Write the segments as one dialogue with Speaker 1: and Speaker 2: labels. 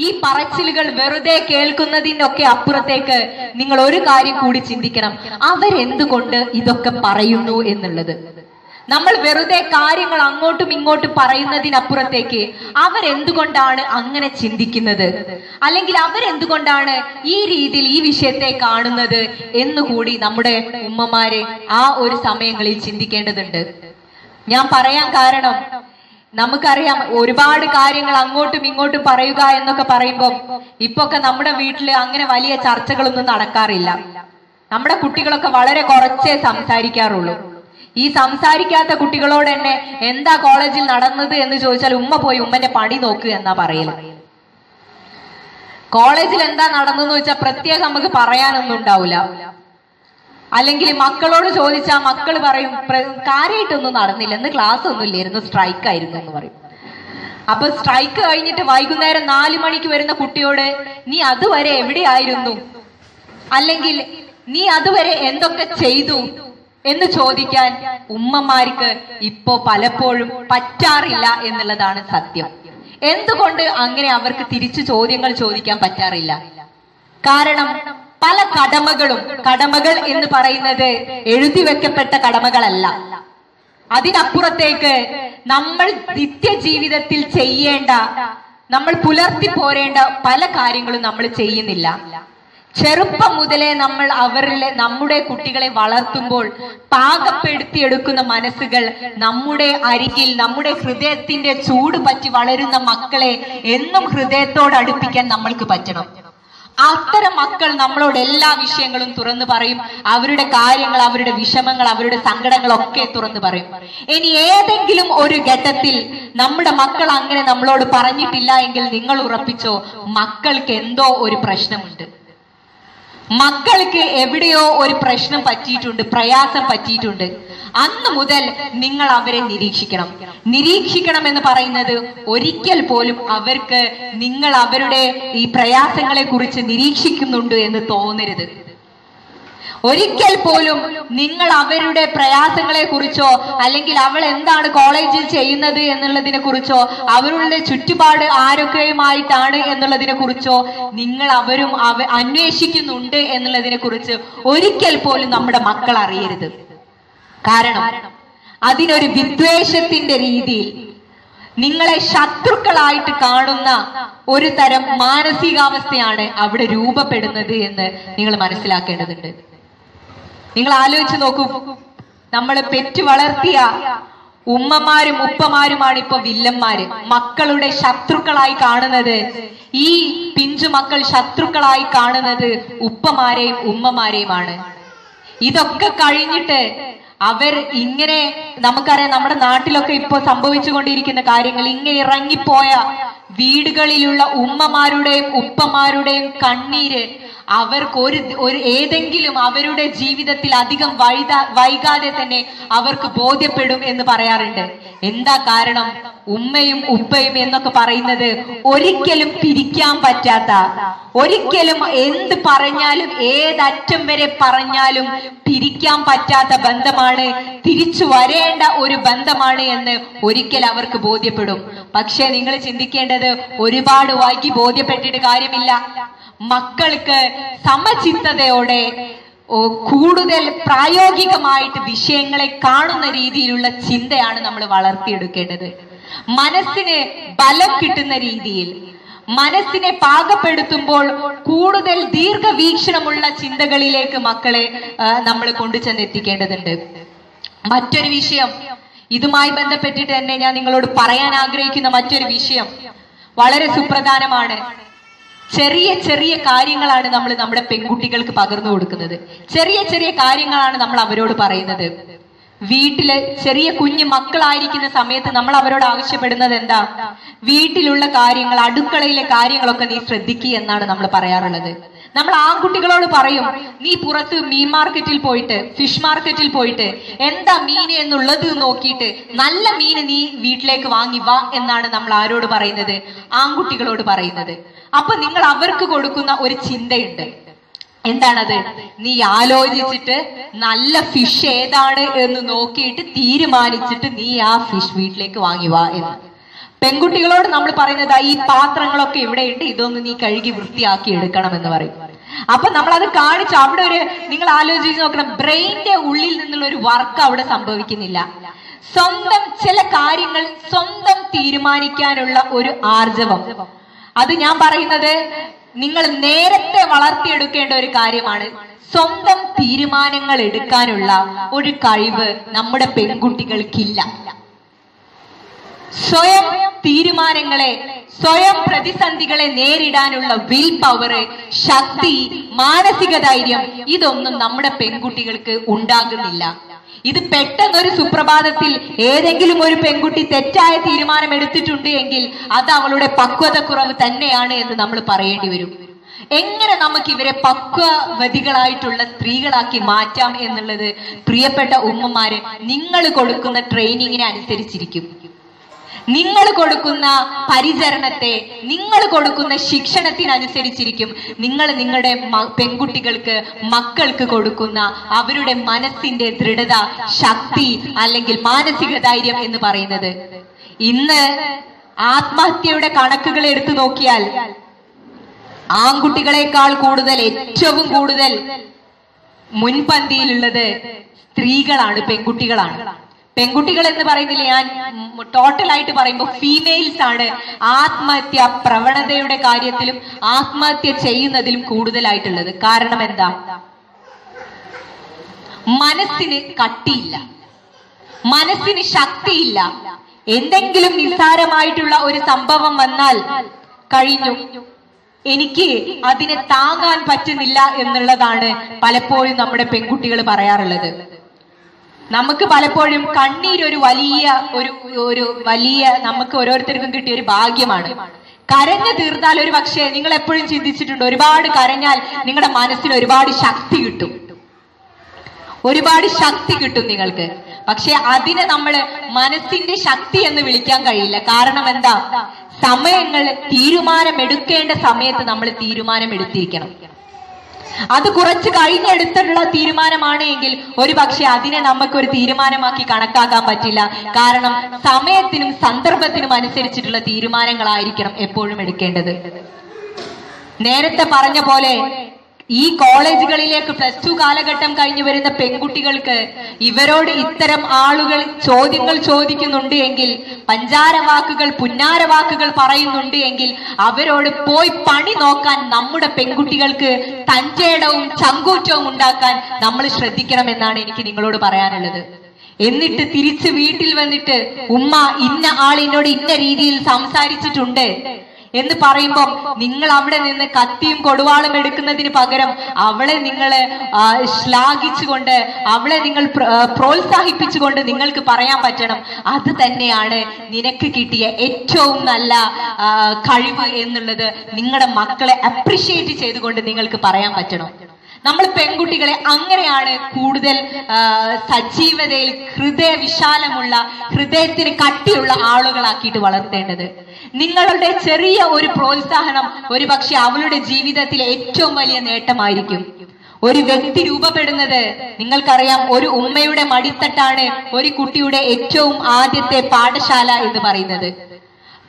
Speaker 1: ഈ പറച്ചിലുകൾ വെറുതെ കേൾക്കുന്നതിനൊക്കെ അപ്പുറത്തേക്ക് നിങ്ങൾ ഒരു കാര്യം കൂടി ചിന്തിക്കണം. അവരെന്തുകൊണ്ട് ഇതൊക്കെ പറയുന്നു എന്നുള്ളത്. നമ്മൾ വെറുതെ കാര്യങ്ങൾ അങ്ങോട്ടും ഇങ്ങോട്ടും പറയുന്നതിനപ്പുറത്തേക്ക് അവരെന്തുകൊണ്ടാണ് അങ്ങനെ ചിന്തിക്കുന്നത്, അല്ലെങ്കിൽ അവരെന്തുകൊണ്ടാണ് ഈ രീതിയിൽ ഈ വിഷയത്തെ കാണുന്നത് എന്നുകൂടി നമ്മുടെ ഉമ്മമാരെ ആ ഒരു സമയങ്ങളിൽ ചിന്തിക്കേണ്ടതുണ്ട്. ഞാൻ പറയാൻ കാരണം, നമുക്കറിയാം ഒരുപാട് കാര്യങ്ങൾ അങ്ങോട്ടും ഇങ്ങോട്ടും പറയുക എന്നൊക്കെ പറയുമ്പോൾ ഇപ്പൊക്കെ നമ്മുടെ വീട്ടില് അങ്ങനെ വലിയ ചർച്ചകളൊന്നും നടക്കാറില്ല. നമ്മുടെ കുട്ടികളൊക്കെ വളരെ കുറച്ചേ സംസാരിക്കാറുള്ളൂ. ഈ സംസാരിക്കാത്ത കുട്ടികളോട് തന്നെ എന്താ കോളേജിൽ നടന്നത് എന്ന് ചോദിച്ചാൽ ഉമ്മ പോയി ഉമ്മന്റെ പണി നോക്കുക എന്നാ പറയല്. കോളേജിൽ എന്താ നടന്നെന്ന് വെച്ചാൽ പ്രത്യേകം നമുക്ക് പറയാനൊന്നും ഉണ്ടാവില്ല. അല്ലെങ്കിൽ മക്കളോട് ചോദിച്ചാൽ മക്കൾ പറയും കാര്യമായിട്ടൊന്നും നടന്നില്ല, ഇന്ന് ക്ലാസ് ഒന്നും ഇല്ലായിരുന്നു, സ്ട്രൈക്ക് ആയിരുന്നു എന്ന് പറയും. അപ്പൊ സ്ട്രൈക്ക് കഴിഞ്ഞിട്ട് വൈകുന്നേരം 4 മണിക്ക് വരുന്ന കുട്ടിയോട് നീ അതുവരെ എവിടെയായിരുന്നു, അല്ലെങ്കിൽ നീ അതുവരെ എന്തൊക്കെ ചെയ്തു എന്ന് ചോദിക്കാൻ ഉമ്മമാർക്ക് ഇപ്പോ പലപ്പോഴും പറ്റാറില്ല എന്നുള്ളതാണ് സത്യം. എന്തുകൊണ്ട് അങ്ങനെ അവർക്ക് തിരിച്ചു ചോദ്യങ്ങൾ ചോദിക്കാൻ പറ്റാറില്ല? കാരണം പല കടമകൾ എന്ന് പറയുന്നത് എഴുതി വെക്കപ്പെട്ട കടമകളല്ല. അതിനപ്പുറത്തേക്ക് നമ്മൾ നിത്യജീവിതത്തിൽ ചെയ്യേണ്ട, നമ്മൾ പുലർത്തി പോരേണ്ട പല കാര്യങ്ങളും നമ്മൾ ചെയ്യുന്നില്ല. ചെറുപ്പം മുതലേ നമ്മൾ നമ്മുടെ കുട്ടികളെ വളർത്തുമ്പോൾ പാകപ്പെടുത്തിയെടുക്കുന്ന മനസ്സുകൾ നമ്മുടെ അരികിൽ, നമ്മുടെ ഹൃദയത്തിന്റെ ചൂട് പറ്റി വളരുന്ന മക്കളെ എന്നും ഹൃദയത്തോട് അടുപ്പിക്കാൻ നമ്മൾക്ക് പറ്റണം. അത്തരം മക്കൾ നമ്മളോട് എല്ലാ വിഷയങ്ങളും തുറന്നു പറയും. അവരുടെ കാര്യങ്ങൾ, അവരുടെ വിഷമങ്ങൾ, അവരുടെ സങ്കടങ്ങളൊക്കെ തുറന്നു പറയും. ഇനി ഏതെങ്കിലും ഒരു ഘട്ടത്തിൽ നമ്മുടെ മക്കൾ അങ്ങനെ നമ്മളോട് പറഞ്ഞിട്ടില്ല എങ്കിൽ നിങ്ങൾ ഉറപ്പിച്ചോ, മക്കൾക്ക് എന്തോ ഒരു പ്രശ്നമുണ്ട്. മക്കൾക്ക് എവിടെയോ ഒരു പ്രശ്നം പറ്റിയിട്ടുണ്ട്, പ്രയാസം പറ്റിയിട്ടുണ്ട്. അന്ന് മുതൽ നിങ്ങൾ അവരെ നിരീക്ഷിക്കണം എന്ന് പറയുന്നത് ഒരിക്കൽ പോലും അവർക്ക് നിങ്ങൾ അവരുടെ ഈ പ്രയാസങ്ങളെ കുറിച്ച് നിരീക്ഷിക്കുന്നുണ്ട് എന്ന് തോന്നരുത്. ഒരിക്കൽ പോലും നിങ്ങൾ അവരുടെ പ്രയാസങ്ങളെ കുറിച്ചോ, അല്ലെങ്കിൽ അവൾ എന്താണ് കോളേജിൽ ചെയ്യുന്നത് എന്നുള്ളതിനെ കുറിച്ചോ, അവരുടെ ചുറ്റുപാട് ആരൊക്കെയുമായിട്ടാണ് എന്നുള്ളതിനെ കുറിച്ചോ നിങ്ങൾ അന്വേഷിക്കുന്നുണ്ട് എന്നുള്ളതിനെ കുറിച്ച് ഒരിക്കൽ പോലും നമ്മുടെ മക്കൾ അറിയരുത്. കാരണം അതിനൊരു വിദ്വേഷത്തിന്റെ രീതിയിൽ നിങ്ങളെ ശത്രുക്കളായിട്ട് കാണുന്ന ഒരു തരം മാനസികാവസ്ഥയാണ് അവിടെ രൂപപ്പെടുന്നത് എന്ന് നിങ്ങൾ മനസ്സിലാക്കേണ്ടതുണ്ട്. നിങ്ങൾ ആലോചിച്ച് നോക്കൂ, നമ്മൾ പെറ്റു വളർത്തിയ ഉമ്മമാരും ഉപ്പമാരുമാണ് ഇപ്പൊ വില്ലന്മാര്. മക്കളുടെ ശത്രുക്കളായി കാണുന്നത്, ഈ പിഞ്ചു മക്കൾ ശത്രുക്കളായി കാണുന്നത് ഉപ്പമാരെയും ഉമ്മമാരെയുമാണ്. ഇതൊക്കെ കഴിഞ്ഞിട്ട് അവർ ഇങ്ങനെ, നമുക്കറിയാം നമ്മുടെ നാട്ടിലൊക്കെ ഇപ്പൊ സംഭവിച്ചുകൊണ്ടിരിക്കുന്ന കാര്യങ്ങൾ, ഇങ്ങനെ ഇറങ്ങിപ്പോയ വീടുകളിലുള്ള ഉമ്മമാരുടെയും ഉപ്പമാരുടെയും കണ്ണീര് അവർക്ക് ഏതെങ്കിലും അവരുടെ ജീവിതത്തിൽ അധികം വൈകാതെ തന്നെ അവർക്ക് ബോധ്യപ്പെടും എന്ന് പറയാറുണ്ട്. എന്താ കാരണം? ഉമ്മയും ഉപ്പയും എന്നൊക്കെ പറയുന്നത് ഒരിക്കലും പിരിക്കാൻ പറ്റാത്ത, ഒരിക്കലും എന്ത് പറഞ്ഞാലും ഏതറ്റം വരെ പറഞ്ഞാലും പിരിക്കാൻ പറ്റാത്ത ബന്ധമാണ്, തിരിച്ചു വരേണ്ട ഒരു ബന്ധമാണ് എന്ന് ഒരിക്കൽ അവർക്ക് ബോധ്യപ്പെടും. പക്ഷെ നിങ്ങൾ ചിന്തിക്കേണ്ടത്, ഒരുപാട് വൈകി ബോധ്യപ്പെട്ടിട്ട് കാര്യമില്ല. മക്കൾക്ക് സമചിത്തതയോടെ കൂടുതൽ പ്രായോഗികമായിട്ട് വിഷയങ്ങളെ കാണുന്ന രീതിയിലുള്ള ചിന്തയാണ് നമ്മൾ വളർത്തിയെടുക്കേണ്ടത്. മനസ്സിന് ബലം കിട്ടുന്ന രീതിയിൽ, മനസ്സിനെ പാകപ്പെടുത്തുമ്പോൾ കൂടുതൽ ദീർഘവീക്ഷണമുള്ള ചിന്തകളിലേക്ക് മക്കളെ നമ്മൾ കൊണ്ടുചെന്നെത്തിക്കേണ്ടതുണ്ട്. മറ്റൊരു വിഷയം, ഇതുമായി ബന്ധപ്പെട്ടിട്ട് തന്നെ ഞാൻ നിങ്ങളോട് പറയാൻ ആഗ്രഹിക്കുന്ന മറ്റൊരു വിഷയം വളരെ സുപ്രധാനമാണ്. ചെറിയ ചെറിയ കാര്യങ്ങളാണ് നമ്മൾ നമ്മുടെ പെൺകുട്ടികൾക്ക് പകർന്നു കൊടുക്കുന്നത്. ചെറിയ ചെറിയ കാര്യങ്ങളാണ് നമ്മൾ അവരോട് പറയുന്നത്. വീട്ടിലെ ചെറിയ കുഞ്ഞു മക്കളായിരിക്കുന്ന സമയത്ത് നമ്മൾ അവരോട് ആവശ്യപ്പെടുന്നത് എന്താ? വീട്ടിലുള്ള കാര്യങ്ങൾ, അടുക്കളയിലെ കാര്യങ്ങളൊക്കെ നീ ശ്രദ്ധിക്കുക എന്നാണ് നമ്മൾ പറയാറുള്ളത്. നമ്മൾ ആൺകുട്ടികളോട് പറയും, നീ പുറത്ത് മീൻ മാർക്കറ്റിൽ പോയിട്ട്, ഫിഷ് മാർക്കറ്റിൽ പോയിട്ട് എന്താ മീൻ എന്നുള്ളത് നോക്കിയിട്ട് നല്ല മീൻ നീ വീട്ടിലേക്ക് വാങ്ങി വാ എന്നാണ് നമ്മൾ ആരോട് പറയുന്നത്? ആൺകുട്ടികളോട് പറയുന്നത്. അപ്പൊ നിങ്ങൾ അവർക്ക് കൊടുക്കുന്ന ഒരു ചിന്തയുണ്ട്. എന്താണത്? നീ ആലോചിച്ചിട്ട് നല്ല ഫിഷ് ഏതാണ് എന്ന് നോക്കിയിട്ട് തീരുമാനിച്ചിട്ട് നീ ആ ഫിഷ് വീട്ടിലേക്ക് വാങ്ങി വാ എന്ന്. പെൺകുട്ടികളോട് നമ്മൾ പറയുന്നത് ഈ പാത്രങ്ങളൊക്കെ ഇവിടെ ഇട്ട് ഇതൊന്ന് നീ കഴുകി വൃത്തിയാക്കി എടുക്കണം എന്ന് പറയും. അപ്പൊ നമ്മൾ അത് കാണിച്ചു. അവിടെ ഒരു നിങ്ങൾ ആലോചിച്ച് നോക്കണം, ബ്രെയിന്റെ ഉള്ളിൽ നിന്നുള്ള ഒരു വർക്ക് അവിടെ സംഭവിക്കുന്നില്ല. സ്വന്തം ചില കാര്യങ്ങൾ സ്വന്തം തീരുമാനിക്കാനുള്ള ഒരു ആർജവം, അത് ഞാൻ പറയുന്നത് നിങ്ങൾ നേരത്തെ വളർത്തിയെടുക്കേണ്ട ഒരു കാര്യമാണ്. സ്വന്തം തീരുമാനങ്ങൾ എടുക്കാനുള്ള ഒരു കഴിവ് നമ്മുടെ പെൺകുട്ടികൾക്കില്ല. സ്വയം തീരുമാനങ്ങളെ, സ്വയം പ്രതിസന്ധികളെ നേരിടാനുള്ള വിൽ പവർ, ശക്തി, മാനസിക ധൈര്യം ഇതൊന്നും നമ്മുടെ പെൺകുട്ടികൾക്ക് ഉണ്ടാകുന്നില്ല. ഇത് പെട്ടെന്നൊരു സുപ്രഭാതത്തിൽ ഏതെങ്കിലും ഒരു പെൺകുട്ടി തെറ്റായ തീരുമാനം എടുത്തിട്ടുണ്ട് എങ്കിൽ അത് അവളുടെ പക്വതക്കുറവ് തന്നെയാണ് എന്ന് നമ്മൾ പറയേണ്ടി വരും. എങ്ങനെ നമുക്ക് ഇവരെ പക്വവതികളായിട്ടുള്ള സ്ത്രീകളാക്കി മാറ്റാം എന്നുള്ളത് പ്രിയപ്പെട്ട ഉമ്മമാര് നിങ്ങൾ കൊടുക്കുന്ന ട്രെയിനിങ്ങിനെ അനുസരിച്ചിരിക്കും. നിങ്ങൾ കൊടുക്കുന്ന പരിചരണത്തെ, നിങ്ങൾ കൊടുക്കുന്ന ശിക്ഷണത്തിനനുസരിച്ചിരിക്കും നിങ്ങൾ നിങ്ങളുടെ പെൺകുട്ടികൾക്ക്, മക്കൾക്ക് കൊടുക്കുന്ന അവരുടെ മനസ്സിന്റെ ദൃഢത, ശക്തി അല്ലെങ്കിൽ മാനസിക ധൈര്യം എന്ന് പറയുന്നത്. ഇന്ന് ആത്മഹത്യയുടെ കണക്കുകൾ എടുത്തു നോക്കിയാൽ ആൺകുട്ടികളെക്കാൾ കൂടുതൽ, ഏറ്റവും കൂടുതൽ മുൻപന്തിയിലുള്ളത് സ്ത്രീകളാണ്, പെൺകുട്ടികളാണ്. പെൺകുട്ടികൾ എന്ന് പറയുന്നില്ല, ഞാൻ ടോട്ടലായിട്ട് പറയുമ്പോൾ ഫീമെയിൽസ് ആണ് ആത്മഹത്യ പ്രവണതയുടെ കാര്യത്തിലും ആത്മഹത്യ ചെയ്യുന്നതിലും കൂടുതലായിട്ടുള്ളത്. കാരണം എന്താ? മനസ്സിന് കട്ടിയില്ല, മനസ്സിന് ശക്തിയില്ല. എന്തെങ്കിലും നിസ്സാരമായിട്ടുള്ള ഒരു സംഭവം വന്നാൽ കഴിഞ്ഞു, എനിക്ക് അതിനെ താങ്ങാൻ പറ്റുന്നില്ല എന്നുള്ളതാണ് പലപ്പോഴും നമ്മുടെ പെൺകുട്ടികൾ പറയാറുള്ളത്. നമുക്ക് പലപ്പോഴും കണ്ണീര് ഒരു വലിയ നമുക്ക് ഓരോരുത്തർക്കും കിട്ടിയ ഒരു ഭാഗ്യമാണ്. കരഞ്ഞു തീർത്താൽ ഒരു പക്ഷേ നിങ്ങൾ എപ്പോഴും ചിന്തിച്ചിട്ടുണ്ട്, ഒരുപാട് കരഞ്ഞാൽ നിങ്ങളുടെ മനസ്സിന് ഒരുപാട് ശക്തി കിട്ടും, ഒരുപാട് ശക്തി കിട്ടും നിങ്ങൾക്ക്. പക്ഷെ അതിനെ നമ്മൾ മനസ്സിന്റെ ശക്തി എന്ന് വിളിക്കാൻ കഴിയില്ല. കാരണം എന്താ? സമയങ്ങൾ, തീരുമാനമെടുക്കേണ്ട സമയത്ത് നമ്മൾ തീരുമാനമെടുത്തിരിക്കണം. അത് കുറച്ച് കഴിഞ്ഞെടുത്തിട്ടുള്ള തീരുമാനമാണ് എങ്കിൽ ഒരു പക്ഷെ അതിനെ നമുക്കൊരു തീരുമാനമാക്കി കണക്കാക്കാൻ പറ്റില്ല. കാരണം സമയത്തിനും സന്ദർഭത്തിനും അനുസരിച്ചിട്ടുള്ള തീരുമാനങ്ങളായിരിക്കണം എപ്പോഴും എടുക്കേണ്ടത്. നേരത്തെ പറഞ്ഞ പോലെ ഈ കോളേജുകളിലേക്ക് +2 കാലഘട്ടം കഴിഞ്ഞു വരുന്ന പെൺകുട്ടികൾക്ക് ഇവരോട് ഇത്തരം ആളുകൾ ചോദ്യങ്ങൾ ചോദിക്കുന്നുണ്ട് എങ്കിൽ, പഞ്ചാര വാക്കുകൾ, പുന്നാര വാക്കുകൾ പറയുന്നുണ്ട് എങ്കിൽ അവരോട് പോയി പണി നോക്കാൻ നമ്മുടെ പെൺകുട്ടികൾക്ക് തന്റേടവും ചങ്കൂറ്റവും ഉണ്ടാക്കാൻ നമ്മൾ ശ്രദ്ധിക്കണമെന്നാണ് എനിക്ക് നിങ്ങളോട് പറയാനുള്ളത്. എന്നിട്ട് തിരിച്ച് വീട്ടിൽ വന്നിട്ട് ഉമ്മ ഇന്ന ആളിനോട് ഇന്ന രീതിയിൽ സംസാരിച്ചിട്ടുണ്ട് എന്ന് പറയുമ്പോൾ നിങ്ങൾ അവിടെ നിന്ന് കത്തിയും കൊടുവാളും എടുക്കുന്നതിന് പകരം അവളെ നിങ്ങൾ ശ്ലാഘിച്ചുകൊണ്ട്, അവളെ നിങ്ങൾ പ്രോത്സാഹിപ്പിച്ചുകൊണ്ട് നിങ്ങൾക്ക് പറയാൻ പറ്റണം, അത് തന്നെയാണ് നിനക്ക് കിട്ടിയ ഏറ്റവും നല്ല കഴിവ് എന്നുള്ളത്. നിങ്ങളുടെ മക്കളെ അപ്രിഷിയേറ്റ് ചെയ്തുകൊണ്ട് നിങ്ങൾക്ക് പറയാൻ പറ്റണം. നമ്മൾ പെൺകുട്ടികളെ അങ്ങനെയാണ് കൂടുതൽ സജീവതയിൽ, ഹൃദയ വിശാലമുള്ള, ഹൃദയത്തിന് കട്ടിയുള്ള ആളുകളാക്കിയിട്ട് വളർത്തേണ്ടത്. നിങ്ങളുടെ ചെറിയ ഒരു പ്രോത്സാഹനം ഒരു പക്ഷെ അവളുടെ ജീവിതത്തിലെ ഏറ്റവും വലിയ നേട്ടമായിരിക്കും. ഒരു വ്യക്തി രൂപപ്പെടുന്നത് നിങ്ങൾക്കറിയാം, ഒരു ഉമ്മയുടെ മടിത്തട്ടാണ് ഒരു കുട്ടിയുടെ ഏറ്റവും ആദ്യത്തെ പാഠശാല എന്ന് പറയുന്നത്.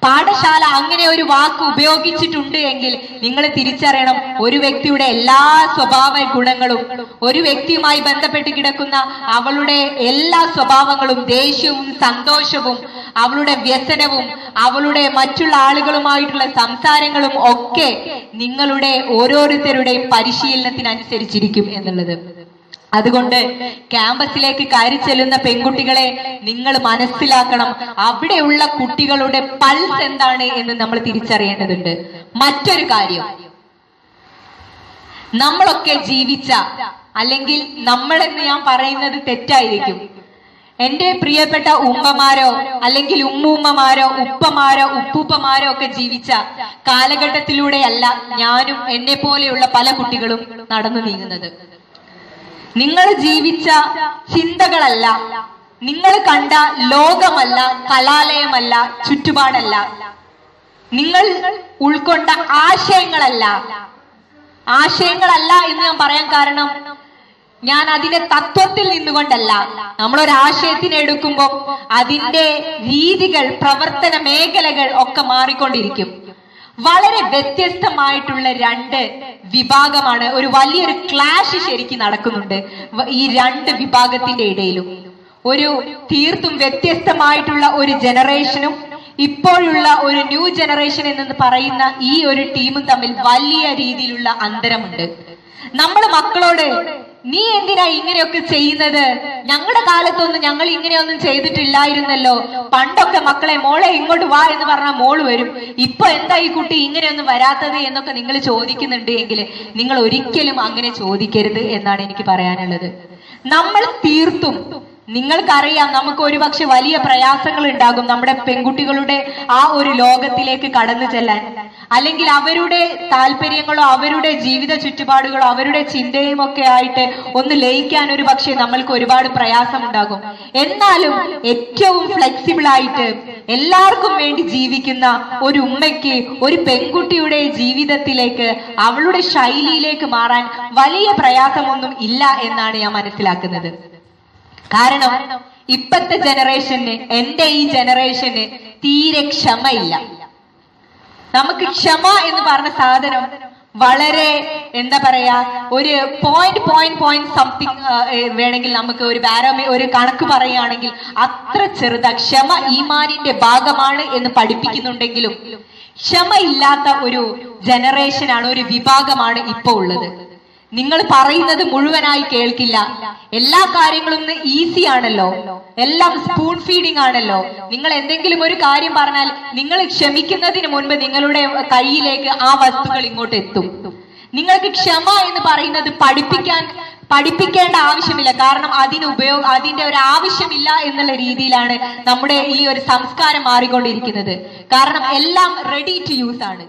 Speaker 1: പാഠശാല അങ്ങനെ ഒരു വാക്ക് ഉപയോഗിച്ചിട്ടുണ്ട് എങ്കിൽ നിങ്ങൾ തിരിച്ചറിയണം, ഒരു വ്യക്തിയുടെ എല്ലാ സ്വഭാവ ഗുണങ്ങളും, ഒരു വ്യക്തിയുമായി ബന്ധപ്പെട്ട് കിടക്കുന്ന അവളുടെ എല്ലാ സ്വഭാവങ്ങളും, ദേഷ്യവും സന്തോഷവും, അവളുടെ വ്യസനവും, അവളുടെ മറ്റുള്ള ആളുകളുമായിട്ടുള്ള സംസാരങ്ങളും ഒക്കെ നിങ്ങളുടെ ഓരോരുത്തരുടെയും പരിശീലനത്തിനനുസരിച്ചിരിക്കും എന്നുള്ളത്. അതുകൊണ്ട് ക്യാമ്പസിലേക്ക് കയറി ചെല്ലുന്ന പെൺകുട്ടികളെ നിങ്ങൾ മനസ്സിലാക്കണം, അവിടെയുള്ള കുട്ടികളുടെ പൾസ് എന്താണ് എന്ന് നമ്മൾ തിരിച്ചറിയേണ്ടതുണ്ട്. മറ്റൊരു കാര്യം, നമ്മളൊക്കെ ജീവിച്ച, അല്ലെങ്കിൽ നമ്മളെന്ന് ഞാൻ പറയുന്നത് തെറ്റായിരിക്കും, എന്റെ പ്രിയപ്പെട്ട ഉമ്മമാരോ അല്ലെങ്കിൽ ഉമ്മൂമ്മമാരോ ഉപ്പമാരോ ഉപ്പൂപ്പമാരോ ഒക്കെ ജീവിച്ച കാലഘട്ടത്തിലൂടെയല്ല ഞാനും എന്നെ പോലെയുള്ള പല കുട്ടികളും നടന്നു നീങ്ങുന്നത്. നിങ്ങൾ ജീവിച്ച ചിന്തകളല്ല, നിങ്ങൾ കണ്ട ലോകമല്ല, കലാലയമല്ല, ചുറ്റുപാടല്ല, നിങ്ങൾ ഉൾക്കൊണ്ട ആശയങ്ങളല്ല എന്ന് ഞാൻ പറയാൻ കാരണം, ഞാൻ അതിന്റെ തത്വത്തിൽ നിന്നുകൊണ്ടല്ല. നമ്മളൊരാശയത്തിനെ എടുക്കുമ്പോൾ അതിന്റെ രീതികൾ, പ്രവർത്തന മേഖലകൾ ഒക്കെ മാറിക്കൊണ്ടിരിക്കും. വളരെ വ്യത്യസ്തമായിട്ടുള്ള രണ്ട് വിഭാഗമാണ്. ഒരു വലിയൊരു ക്ലാഷ് ശരിക്കും നടക്കുന്നുണ്ട് ഈ രണ്ട് വിഭാഗത്തിന്റെ ഇടയിലും. ഒരു തീർത്തും വ്യത്യസ്തമായിട്ടുള്ള ഒരു ജനറേഷനും ഇപ്പോഴുള്ള ഒരു ന്യൂ ജനറേഷൻ എന്ന് പറയുന്ന ഈ ഒരു ടീമും തമ്മിൽ വലിയ രീതിയിലുള്ള അന്തരമുണ്ട്. നമ്മൾ മക്കളോട് നീ എന്തിനാ ഇങ്ങനെയൊക്കെ ചെയ്യുന്നത്, ഞങ്ങളുടെ കാലത്തൊന്നും ഞങ്ങൾ ഇങ്ങനെയൊന്നും ചെയ്തിട്ടില്ലായിരുന്നല്ലോ, പണ്ടൊക്കെ മക്കളെ മോളെ ഇങ്ങോട്ട് വാ എന്ന് പറഞ്ഞാൽ മോള് വരും, ഇപ്പൊ എന്താ ഈ കുട്ടി ഇങ്ങനെയൊന്നും വരാത്തത് എന്നൊക്കെ നിങ്ങൾ ചോദിക്കുന്നുണ്ട് എങ്കിൽ നിങ്ങൾ ഒരിക്കലും അങ്ങനെ ചോദിക്കരുത് എന്നാണ് എനിക്ക് പറയാനുള്ളത്. നമ്മൾ തീർത്തും, നിങ്ങൾക്കറിയാം, നമുക്ക് ഒരുപക്ഷെ വലിയ പ്രയാസങ്ങൾ ഉണ്ടാകും നമ്മുടെ പെൺകുട്ടികളുടെ ആ ഒരു ലോകത്തിലേക്ക് കടന്നു ചെല്ലാൻ, അല്ലെങ്കിൽ അവരുടെ താല്പര്യങ്ങളോ അവരുടെ ജീവിത ചുറ്റുപാടുകളോ അവരുടെ ചിന്തയും ഒക്കെ ആയിട്ട് ഒന്ന് ലയിക്കാൻ ഒരു പക്ഷേ നമ്മൾക്ക് ഒരുപാട് പ്രയാസം ഉണ്ടാകും. എന്നാലും ഏറ്റവും ഫ്ലെക്സിബിൾ ആയിട്ട് എല്ലാവർക്കും വേണ്ടി ജീവിക്കുന്ന ഒരു ഉമ്മയ്ക്ക് ഒരു പെൺകുട്ടിയുടെ ജീവിതത്തിലേക്ക്, അവളുടെ ശൈലിയിലേക്ക് മാറാൻ വലിയ പ്രയാസമൊന്നും ഇല്ല എന്നാണ് ഞാൻ മനസ്സിലാക്കുന്നത്. കാരണം ഇപ്പത്തെ ജനറേഷന്, എന്റെ ഈ ജനറേഷന് തീരെ ക്ഷമയില്ല. നമുക്ക് ക്ഷമ എന്ന് പറഞ്ഞ സാധനം വളരെ എന്താ പറയാ, ഒരു പോയിന്റ് സംതിങ് വേണമെങ്കിൽ നമുക്ക് ഒരു കണക്ക് പറയുകയാണെങ്കിൽ അത്ര ചെറുതാ. ക്ഷമ ഈമാനിന്റെ ഭാഗമാണ് എന്ന് പഠിപ്പിക്കുന്നുണ്ടെങ്കിലും ക്ഷമയില്ലാത്ത ഒരു ജനറേഷനാണ്, ഒരു വിഭാഗമാണ് ഇപ്പൊ ഉള്ളത്. നിങ്ങൾ പറയുന്നത് മുഴുവനായി കേൾക്കില്ല. എല്ലാ കാര്യങ്ങളും ഈസി ആണല്ലോ, എല്ലാം സ്പൂൺ ഫീഡിങ് ആണല്ലോ. നിങ്ങൾ എന്തെങ്കിലും ഒരു കാര്യം പറഞ്ഞാൽ നിങ്ങൾ ക്ഷമിക്കുന്നതിന് മുൻപ് നിങ്ങളുടെ കയ്യിലേക്ക് ആ വസ്തുക്കൾ ഇങ്ങോട്ട് എത്തും. നിങ്ങൾക്ക് ക്ഷമ എന്ന് പറയുന്നത് പഠിപ്പിക്കേണ്ട ആവശ്യമില്ല. കാരണം അതിന്റെ ഒരു ആവശ്യമില്ല എന്നുള്ള രീതിയിലാണ് നമ്മുടെ ഈ ഒരു സംസ്കാരം മാറിക്കൊണ്ടിരിക്കുന്നത്. കാരണം എല്ലാം റെഡി ടു യൂസ് ആണ്.